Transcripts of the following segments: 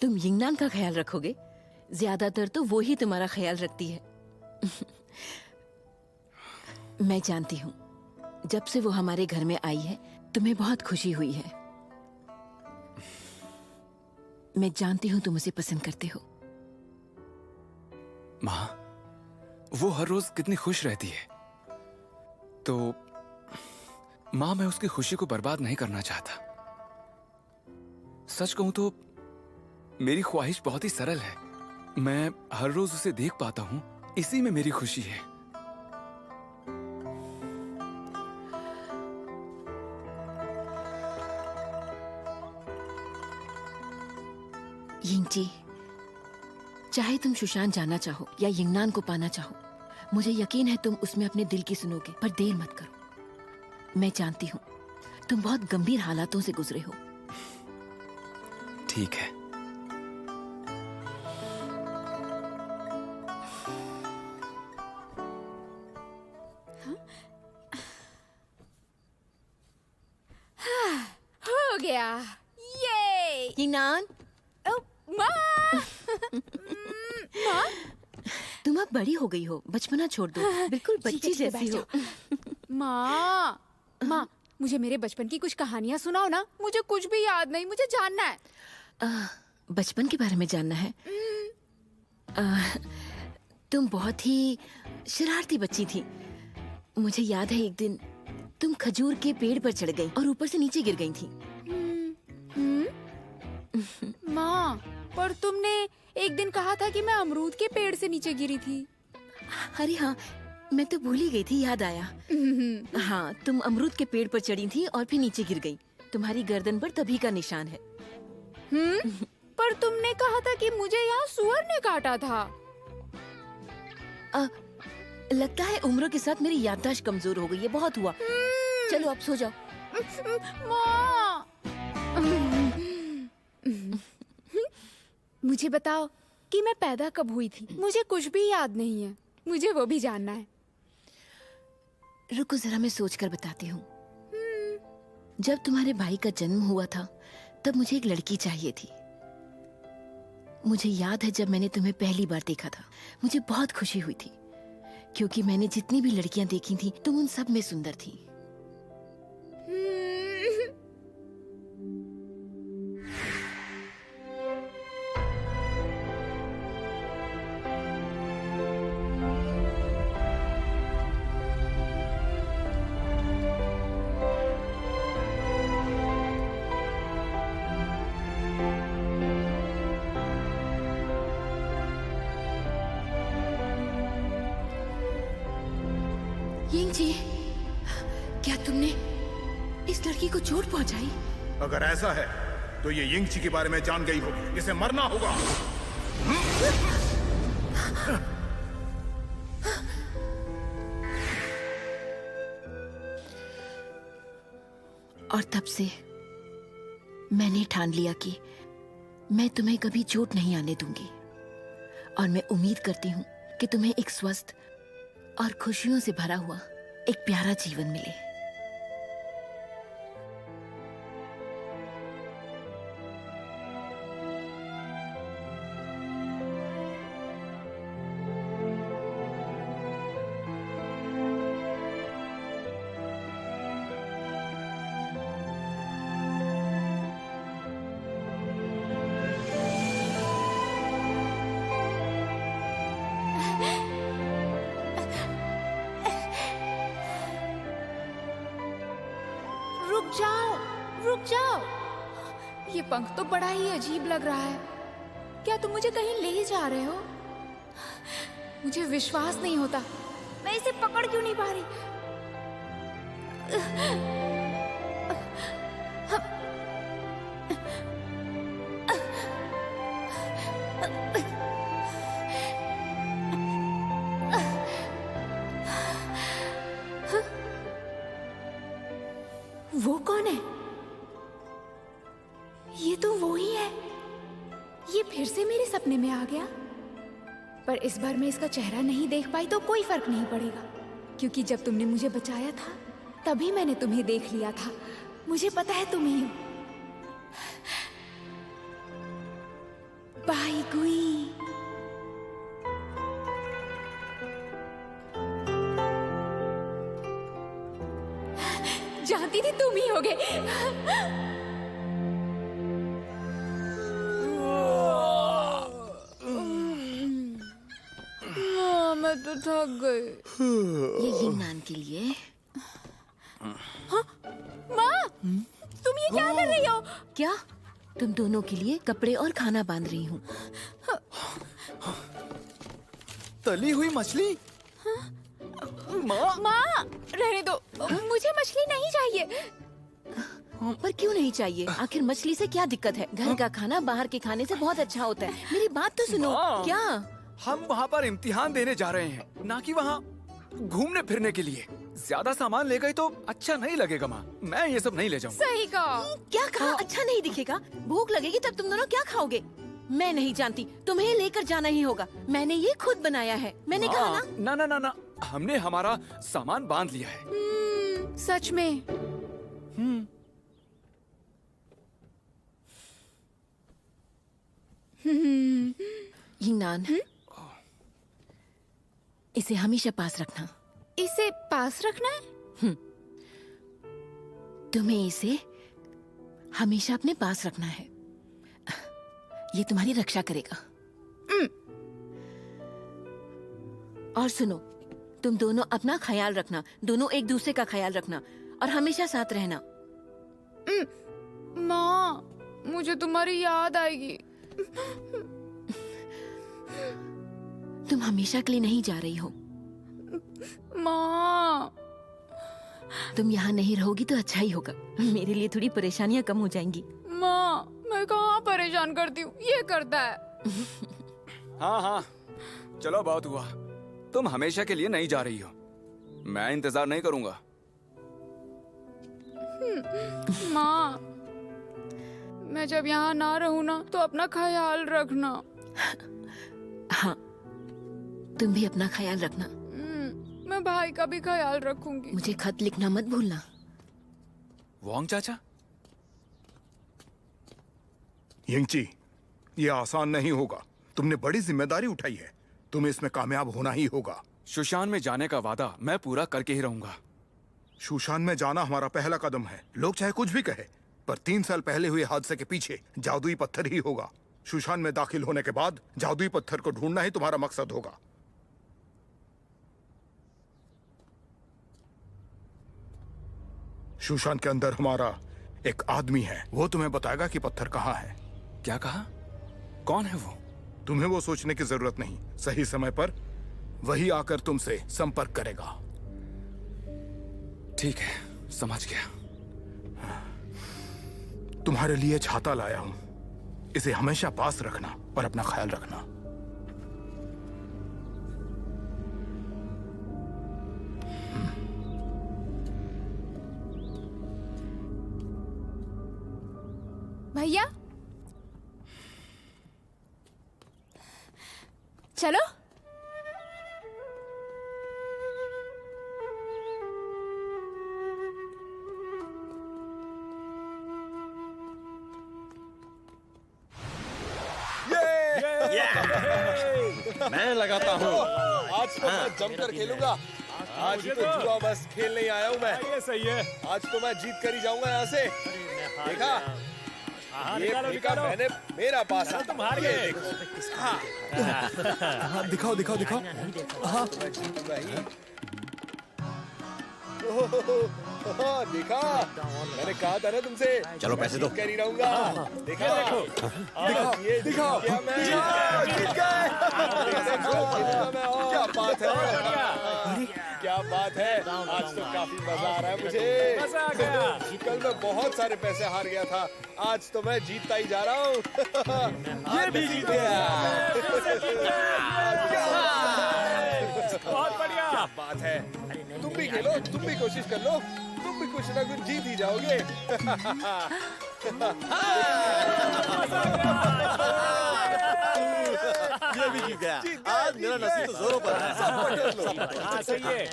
तुम यिंगनान का ख्याल रखोगे? ज्यादातर तो वो ही तुम्हारा ख्याल रखती है। मैं जानती हूँ, जब से वो हमारे घर में आई है तुम्हें बहुत खुशी हुई है। मैं जानती हूँ तुम उसे पसंद करते हो। माँ, वो हर रोज कितनी खुश रहती है, तो माँ मैं उसकी खुशी को बर्बाद नहीं करना चाहता। सच कहूं तो मेरी ख्वाहिश बहुत ही सरल है। मैं हर रोज उसे देख पाता हूँ, इसी में मेरी खुशी है। यिंगजी, चाहे तुम सुशांत जाना चाहो या यिंगनान को पाना चाहो, मुझे यकीन है तुम उसमें अपने दिल की सुनोगे, पर देर मत करो। मैं जानती हूँ तुम बहुत गंभीर हालातों से गुजरे हो। ठीक है। हो गया, ये यिंगनान, माँ। माँ, तुम अब बड़ी हो गई हो, बचपना छोड़ दो, बिल्कुल बच्ची जैसी हो। माँ, माँ, मुझे मेरे बचपन की कुछ कहानियाँ सुनाओ ना। मुझे कुछ भी याद नहीं, मुझे जानना है। बचपन के बारे में जानना है? तुम बहुत ही शरारती बच्ची थी। मुझे याद है एक दिन तुम खजूर के पेड़ पर चढ़ गई और ऊपर से नीचे गिर गई थी। माँ, पर तुमने एक दिन कहा था कि मैं अमरूद के पेड़ से नीचे गिरी थी। अरे हाँ, मैं तो भूल ही गई थी, याद आया। हाँ, तुम अमरूद के पेड़ पर चढ़ी थी और फिर नीचे गिर गई। तुम्हारी गर्दन पर तभी का निशान है। पर तुमने कहा था कि मुझे यहाँ सुअर ने काटा था। लगता है उम्र के साथ मेरी याददाश्त कमजोर हो गई है, बहुत हुआ। चलो अब सो जाओ। माँ, मुझे बताओ कि मैं पैदा कब हुई थी। मुझे कुछ भी याद नहीं है, मुझे वो भी जानना है। रुको जरा, मैं सोच कर बताती हूँ। जब तुम्हारे भाई का जन्म हुआ था तब मुझे एक लड़की चाहिए थी। मुझे याद है जब मैंने तुम्हें पहली बार देखा था, मुझे बहुत खुशी हुई थी, क्योंकि मैंने जितनी भी लड़कियां देखी थी तुम उन सब में सुंदर थी। यिंगजी, क्या तुमने इस लड़की को चोट पहुंचाई? अगर ऐसा है तो ये यिंगची के बारे में जान गई होगी। इसे मरना होगा। और तब से मैंने ठान लिया कि मैं तुम्हें कभी चोट नहीं आने दूंगी, और मैं उम्मीद करती हूँ कि तुम्हें एक स्वस्थ और खुशियों से भरा हुआ एक प्यारा जीवन मिले। रुक जाओ, रुक जाओ। ये पंख तो बड़ा ही अजीब लग रहा है। क्या तुम मुझे कहीं ले जा रहे हो? मुझे विश्वास नहीं होता, मैं इसे पकड़ क्यों नहीं पा रही। वो कौन है? ये तो वो ही है। ये फिर से मेरे सपने में आ गया। पर इस बार मैं इसका चेहरा नहीं देख पाई तो कोई फर्क नहीं पड़ेगा, क्योंकि जब तुमने मुझे बचाया था तभी मैंने तुम्हें देख लिया था। मुझे पता है तुम ही हो। बाई गुई। जानती थी तुम ही होगे। मैं तो थक गई। ये यिंगनान के लिए। माँ, तुम ये क्या कर रही हो? क्या? तुम दोनों के लिए कपड़े और खाना बांध रही हूँ। तली हुई मछली? माँ, माँ, रहने दो, मुझे मछली नहीं चाहिए। पर क्यों नहीं चाहिए? आखिर मछली से क्या दिक्कत है? घर का खाना बाहर के खाने से बहुत अच्छा होता है। मेरी बात तो सुनो। माँ। क्या? हम वहाँ पर इम्तिहान देने जा रहे हैं, ना कि वहाँ घूमने फिरने के लिए। ज्यादा सामान ले गई तो अच्छा नहीं लगेगा माँ। मैं ये सब नहीं ले जाऊंगा। सही कहा। क्या कहा? अच्छा नहीं दिखेगा? भूख लगेगी तब तुम दोनों क्या खाओगे? मैं नहीं जानती, तुम्हें लेकर जाना ही होगा। मैंने ये खुद बनाया है। मैंने कहा ना। ना ना ना ना, हमने हमारा सामान बांध लिया है। सच में। यिंगनान, इसे हमेशा पास रखना। इसे पास रखना है? तुम्हें इसे हमेशा अपने पास रखना है। ये तुम्हारी रक्षा करेगा। और सुनो, तुम दोनों अपना ख्याल रखना। दोनों एक दूसरे का ख्याल रखना और हमेशा साथ रहना। माँ, मुझे तुम्हारी याद आएगी। तुम हमेशा के लिए नहीं जा रही हो। माँ, तुम यहाँ नहीं रहोगी तो अच्छा ही होगा। मेरे लिए थोड़ी परेशानियाँ कम हो जाएंगी। माँ, मैं कहाँ परेशान करती हूँ, ये करता है। हाँ हाँ, चलो बहुत हुआ। तुम हमेशा के लिए नहीं जा रही हो। मैं इंतजार नहीं करूंगा। माँ, मैं जब यहाँ ना रहूँ ना तो अपना ख्याल रखना। हाँ, तुम भी अपना ख्याल रखना। मैं भाई का भी ख्याल रखूंगी। मुझे खत लिखना मत भूलना। वांग चाचा, यिंगची, ये आसान नहीं होगा। तुमने बड़ी जिम्मेदारी उठाई है, तुम्हें इसमें कामयाब होना ही होगा। शुशान में जाने का वादा मैं पूरा करके ही रहूंगा। शूशान में जाना हमारा पहला कदम है। लोग चाहे कुछ भी कहे, पर 3 साल पहले हुए हादसे के पीछे जादुई पत्थर ही होगा। शूशान में दाखिल होने के बाद जादुई पत्थर को ढूंढना ही तुम्हारा मकसद होगा। शूशान के अंदर हमारा एक आदमी है, वो तुम्हें बताएगा कि पत्थर कहाँ है। क्या कहा? कौन है वो? तुम्हें वो सोचने की जरूरत नहीं। सही समय पर वही आकर तुमसे संपर्क करेगा। ठीक है, समझ गया। तुम्हारे लिए छाता लाया हूं, इसे हमेशा पास रखना और अपना ख्याल रखना। भैया, चलो। मैं लगाता हूँ। आज तो मैं जमकर खेलूंगा। आज तो जुआ बस खेल नहीं आया हूँ मैं। ये सही है। आज तो मैं जीत कर ही जाऊंगा यहाँ से। देखा? ये फीका मैंने मेरा पास है। तुम हार गए। हाँ, दिखाओ दिखाओ दिखाओ। हाँ, मैं जीतूंगा ही। देखा? मैंने कहा था ना तुमसे। चलो पैसे दो। जीत कर ही रहूंगा। देखा? ये दिखाओ। क्या मैं जीत गए। जीतूंगा मैं। क्या बात है? क्या बात है? आज तो काफी मजा आ रहा है मुझे। मजा आ गया। कल मैं बहुत सारे पैसे हार गया था, आज तो मैं जीतता ही जा रहा हूँ। ये भी जीत गया। बहुत बढ़िया। क्या बात है? तुम भी खेलो, तुम भी कोशिश कर लो, तुम भी कुछ ना कुछ जीत ही जाओगे। ये भी जीत गया। आज मेरा नसीब तो जोरों पर है। हाँ सही है।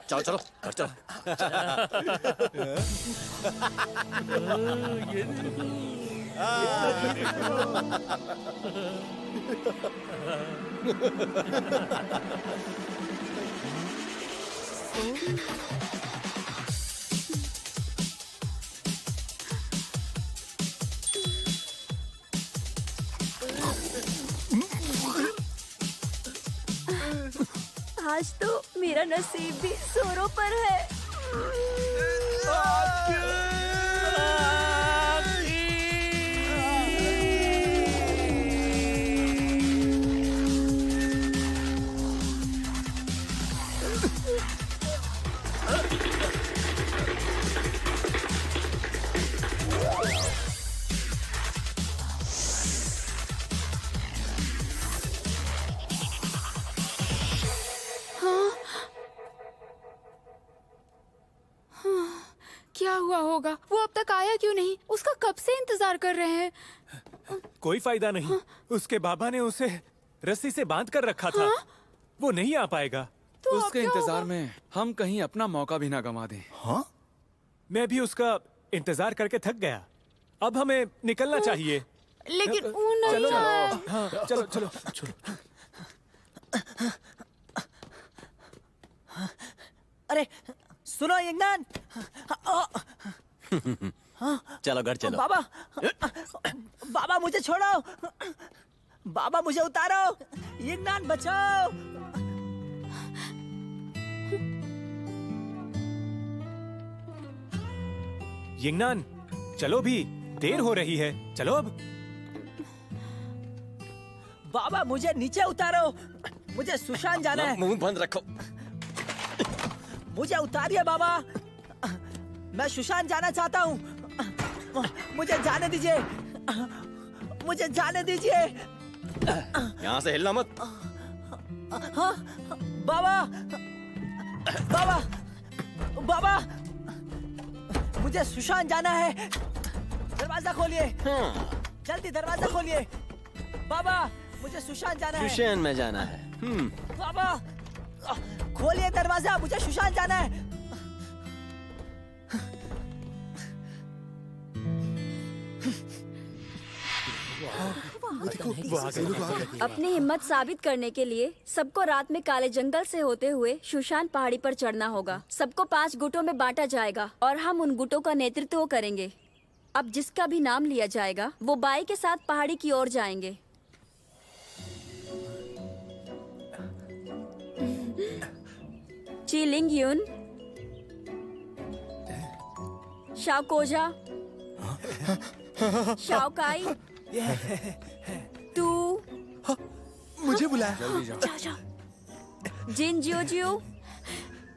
चलो चलो घर चलो। आज तो मेरा नसीब भी जोरों पर है। क्या हुआ होगा? वो अब तक आया क्यों नहीं? उसका कब से इंतजार कर रहे हैं। कोई फायदा नहीं। उसके बाबा ने उसे रस्सी से बांध कर रखा था। वो नहीं आ पाएगा। तो अब उसके क्या इंतजार होगा? में हम कहीं अपना मौका भी ना गंवा दें। हाँ? मैं भी उसका इंतजार करके थक गया। अब हमें निकलना चाहिए। लेकिन वो नहीं चलो ना। आया। हाँ, चलो चलो। अरे सुनो यंगनान। चलो घर चलो। बाबा बाबा मुझे छोड़ो। बाबा मुझे उतारो। यंगनान बचाओ। यिंगनान, चलो भी, देर हो रही है। चलो अब। बाबा मुझे नीचे उतारो। मुझे सुशांत जाना है। मुंह बंद रखो। मुझे उतारिए बाबा। मैं सुशांत जाना चाहता हूँ। मुझे जाने दीजिए। मुझे जाने दीजिए। यहाँ से हिलना मत। हाँ बाबा बाबा बाबा मुझे सुशांत जाना है। दरवाजा खोलिए। जल्दी दरवाजा खोलिए। बाबा मुझे सुशांत जाना है। ट्यूशन में जाना है। बाबा खोलिए दरवाजा। मुझे सुशांत जाना है। अपनी हिम्मत साबित करने के लिए सबको रात में काले जंगल से होते हुए सुशांत पहाड़ी पर चढ़ना होगा। सबको 5 गुटों में बांटा जाएगा और हम उन गुटों का नेतृत्व करेंगे। अब जिसका भी नाम लिया जाएगा वो बाई के साथ पहाड़ी की ओर जाएंगे। ची लिंग यून, शाओ कोजा, शाओ काई, तू, मुझे बुलाया। जल्दी जाओ। जिन जियो जियो,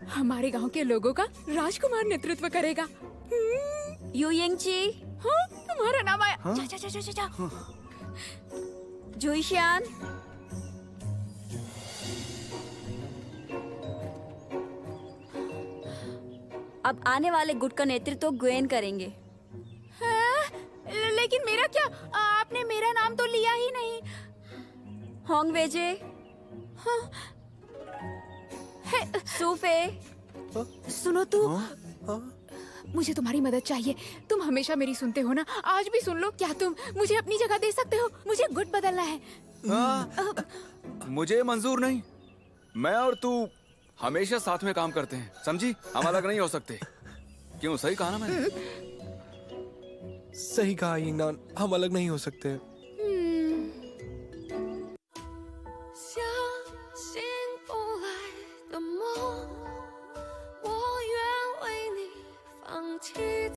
हमारे गांव के लोगों का राजकुमार नेतृत्व करेगा। यू यिंग ची, हाँ, तुम्हारा नाम आया। जा जा जा जा जा। जुईशियान, अब आने वाले गुट का नेतृत्व ग्वेन करेंगे। लेकिन मेरा क्या? आपने मेरा नाम तो लिया ही नहीं। होंग वेजे, सूफे, सुनो तू, मुझे तुम्हारी मदद चाहिए। तुम हमेशा मेरी सुनते हो ना, आज भी सुन लो। क्या तुम मुझे अपनी जगह दे सकते हो? मुझे गुट बदलना है। मुझे मंजूर नहीं। मैं और तू हमेशा साथ में काम करते हैं, समझी? हम अलग नहीं हो सकते। क्यों, सही कहा ना मैंने? सही कहा यिंगनान, हम अलग नहीं हो सकते।